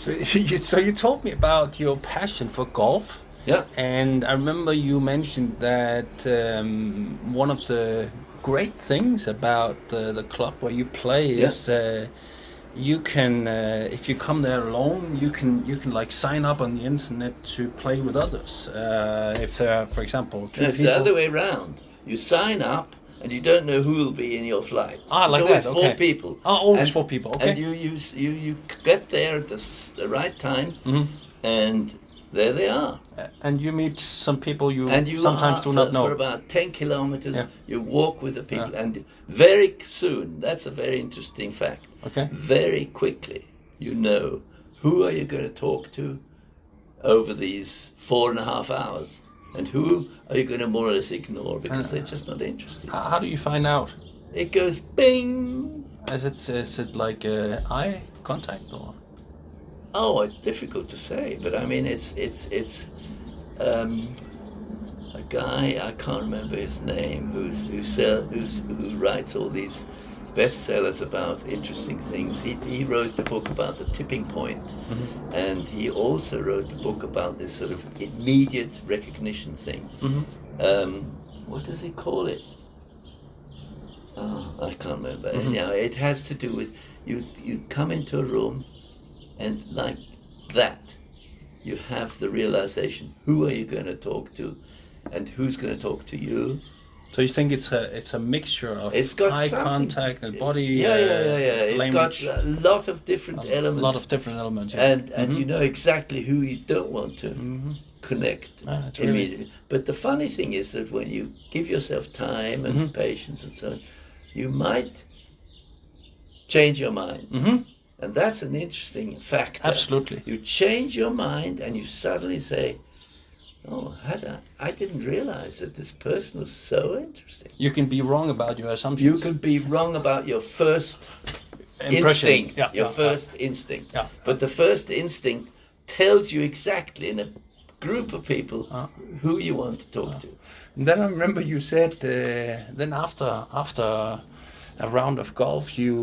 So you told me about your passion for golf. Yeah. And I remember you mentioned that one of the great things about the club where you play Yeah. is you can, if you come there alone, you can like sign up on the internet to play with others. If there are, for example, No, two it's the other people. way round. You sign up and you don't know who will be in your flight. Ah, It's like always that. four Okay. people. Oh, always and, 4 people. And Okay. you get there at the right time, Hmm. and there they are. And you meet some people you And you sometimes are do not know. for about 10 kilometers. Yeah. You walk with the people, Yeah. and very soon, that's a very interesting fact. Okay. Very quickly, you know who are you going to talk to over these 4.5 hours, and who are you going to more or less ignore because they're just not interested. How do you find out? It goes bing. Is it like eye contact or? Oh, it's difficult to say, but I mean, it's a guy, I can't remember his name, who writes all these bestsellers about interesting things. He wrote the book about the tipping point, and he also wrote the book about this sort of immediate recognition thing. What does he call it? Oh, I can't remember. Anyhow, it has to do with you come into a room, and like that, you have the realization: who are you going to talk to, and who's going to talk to you? So you think it's a mixture of It's got eye something- contact and body Yeah. It's language, got a lot of different elements. a lot of different elements. Yeah. And you know exactly who you don't want to connect That's really- immediately. But the funny thing is that when you give yourself time and patience and so on, you might change your mind. And that's an interesting factor. Absolutely. You change your mind and you suddenly say, oh, I didn't realize that this person was so interesting. You can be wrong about your assumptions. You can be wrong about your first Impression. instinct. Yeah, Your yeah, first instinct. Yeah. But the first instinct tells you exactly in a group of people who you want to talk to. And then I remember you said then after a round of golf you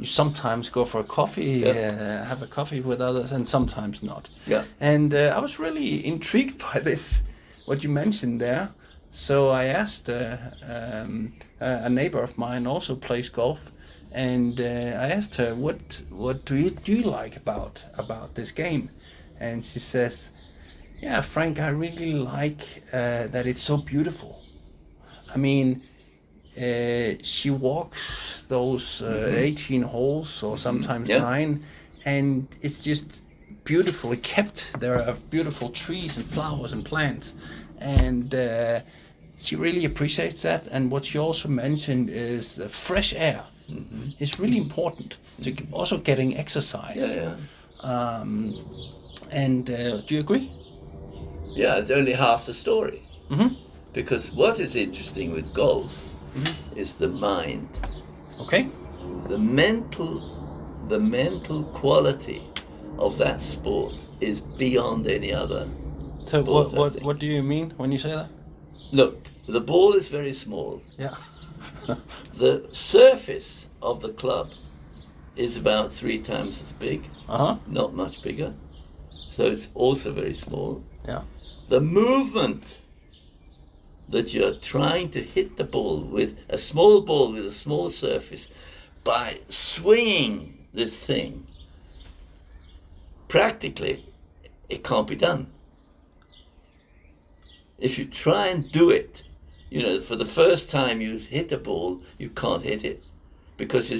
sometimes go for a coffee, have a coffee with others, and sometimes not. Yeah. And I was really intrigued by this, what you mentioned there. So I asked a neighbor of mine also plays golf, and I asked her what do you like about this game, and she says, "Yeah, Frank, I really like that it's so beautiful. I mean." She walks those 18 holes or sometimes 9, and it's just beautifully kept. There are beautiful trees and flowers and plants, and she really appreciates that. And what she also mentioned is fresh air. It's really important to also getting exercise. Yeah. And do you agree? Yeah, it's only half the story. Because what is interesting with golf is the mind. Okay. The mental quality of that sport is beyond any other So sport. I think. what do you mean when you say that? Look, the ball is very small. Yeah. The surface of the club is about 3 times as big, not much bigger. So it's also very small. Yeah. The movement that you're trying to hit the ball with, a small ball with a small surface, by swinging this thing, practically, it can't be done. If you try and do it, for the first time you hit a ball, you can't hit it. Because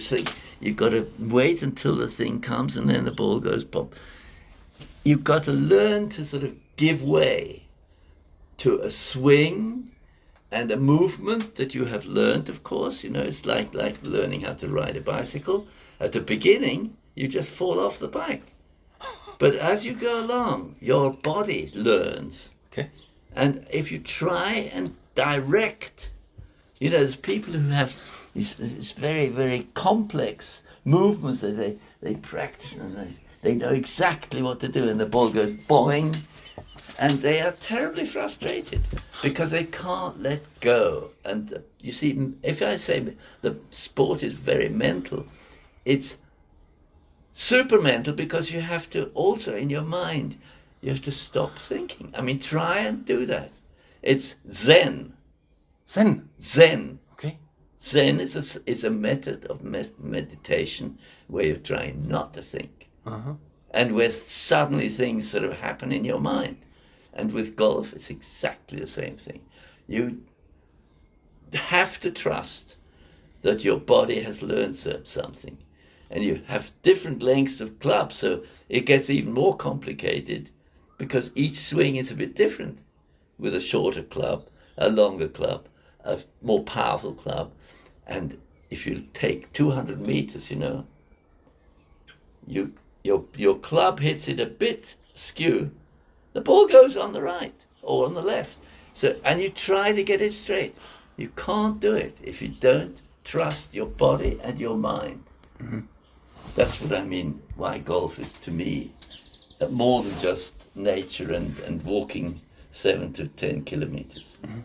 you've got to wait until the thing comes and then the ball goes pop. You've got to learn to sort of give way to a swing and a movement that you have learned, of course. It's like learning how to ride a bicycle. At the beginning, you just fall off the bike. But as you go along, your body learns. Okay. And if you try and direct, there's people who have these very, very complex movements that they practice, and they know exactly what to do, and the ball goes boing, and they are terribly frustrated because they can't let go. And you see, if I say the sport is very mental, it's super mental because you have to also, in your mind, you have to stop thinking. I mean, try and do that. It's Zen. Zen. Zen. Okay. Zen is a method of meditation where you're trying not to think. Uh-huh. And where suddenly things sort of happen in your mind. And with golf, it's exactly the same thing. You have to trust that your body has learned something. And you have different lengths of clubs, so it gets even more complicated because each swing is a bit different. With a shorter club, a longer club, a more powerful club. And if you take 200 meters, your club hits it a bit askew, the ball goes on the right or on the left. So, and you try to get it straight. You can't do it if you don't trust your body and your mind. Mm-hmm. That's what I mean, why golf is to me more than just nature and walking 7 to 10 kilometers. Mm-hmm.